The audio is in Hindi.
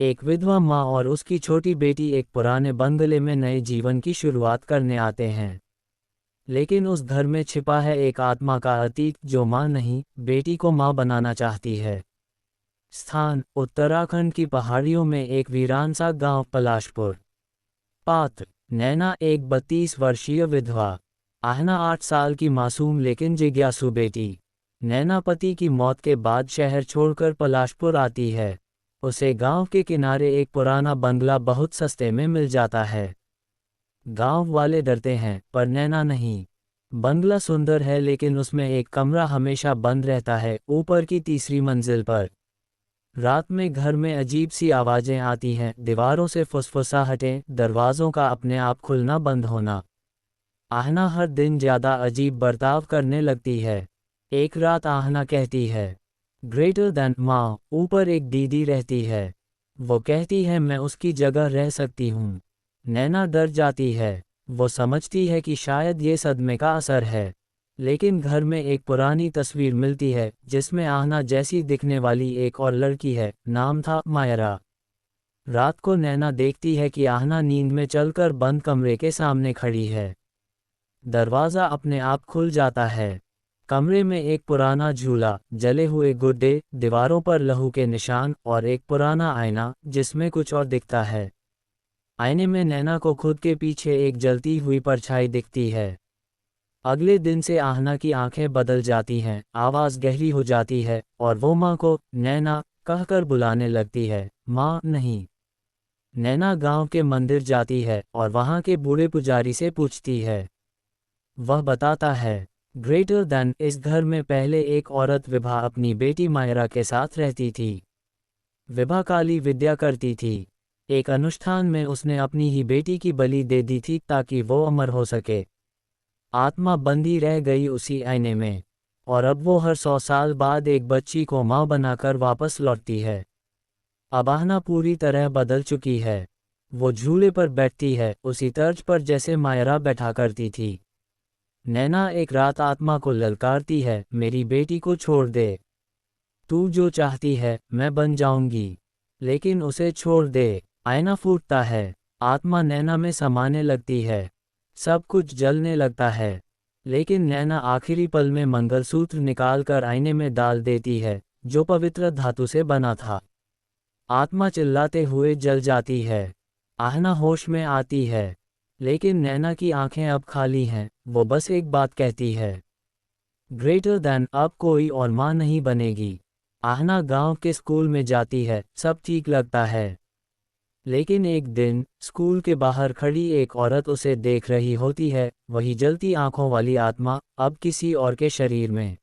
एक विधवा माँ और उसकी छोटी बेटी एक पुराने बंगले में नए जीवन की शुरुआत करने आते हैं। लेकिन उस घर में छिपा है एक आत्मा का अतीत जो माँ नहीं, बेटी को माँ बनाना चाहती है। स्थान: उत्तराखंड की पहाड़ियों में एक वीरान सा गांव पलाशपुर। पात्र: नैना एक 32 वर्षीय विधवा। आहना 8 साल की मासूम लेकिन जिज्ञासु बेटी। नैना पति की मौत के बाद शहर छोड़कर पलाशपुर आती है। उसे गांव के किनारे एक पुराना बंगला बहुत सस्ते में मिल जाता है। गांव वाले डरते हैं पर नैना नहीं। बंगला सुंदर है लेकिन उसमें एक कमरा हमेशा बंद रहता है, ऊपर की तीसरी मंजिल पर। रात में घर में अजीब सी आवाजें आती हैं, दीवारों से फुसफुसाहटें, दरवाजों का अपने आप खुलना बंद होना। आहना हर दिन ज्यादा अजीब बर्ताव करने लगती है। एक रात आहना कहती है, ग्रेटर देन माँ, ऊपर एक दीदी रहती है। वो कहती है मैं उसकी जगह रह सकती हूँ। नैना डर जाती है। वो समझती है कि शायद ये सदमे का असर है। लेकिन घर में एक पुरानी तस्वीर मिलती है जिसमें आहना जैसी दिखने वाली एक और लड़की है। नाम था मायरा। रात को नैना देखती है कि आहना नींद में चलकर बंद कमरे के सामने खड़ी है। दरवाज़ा अपने आप खुल जाता है। कमरे में एक पुराना झूला, जले हुए गुड्डे, दीवारों पर लहू के निशान और एक पुराना आईना जिसमें कुछ और दिखता है। आईने में नैना को खुद के पीछे एक जलती हुई परछाई दिखती है। अगले दिन से आहना की आंखें बदल जाती हैं, आवाज़ गहरी हो जाती है और वो माँ को नैना कहकर बुलाने लगती है, माँ नहीं। नैना गांव के मंदिर जाती है और वहाँ के बूढ़े पुजारी से पूछती है। वह बताता है, ग्रेटर देन, इस घर में पहले एक औरत विभा अपनी बेटी मायरा के साथ रहती थी। विभा काली विद्या करती थी। एक अनुष्ठान में उसने अपनी ही बेटी की बलि दे दी थी ताकि वो अमर हो सके। आत्मा बंदी रह गई उसी आईने में, और अब वो हर 100 साल बाद एक बच्ची को माँ बनाकर वापस लौटती है। अब आहना पूरी तरह बदल चुकी है। वो झूले पर बैठती है, उसी तर्ज पर जैसे मायरा बैठा करती थी। नैना एक रात आत्मा को ललकारती है, मेरी बेटी को छोड़ दे। तू जो चाहती है मैं बन जाऊंगी, लेकिन उसे छोड़ दे। आईना फूटता है। आत्मा नैना में समाने लगती है। सब कुछ जलने लगता है। लेकिन नैना आखिरी पल में मंगलसूत्र निकालकर आईने में डाल देती है, जो पवित्र धातु से बना था। आत्मा चिल्लाते हुए जल जाती है। आहना होश में आती है। लेकिन नैना की आंखें अब खाली हैं। वो बस एक बात कहती है, ग्रेटर देन, अब कोई और माँ नहीं बनेगी। आहना गांव के स्कूल में जाती है, सब ठीक लगता है। लेकिन एक दिन स्कूल के बाहर खड़ी एक औरत उसे देख रही होती है, वही जलती आंखों वाली आत्मा, अब किसी और के शरीर में।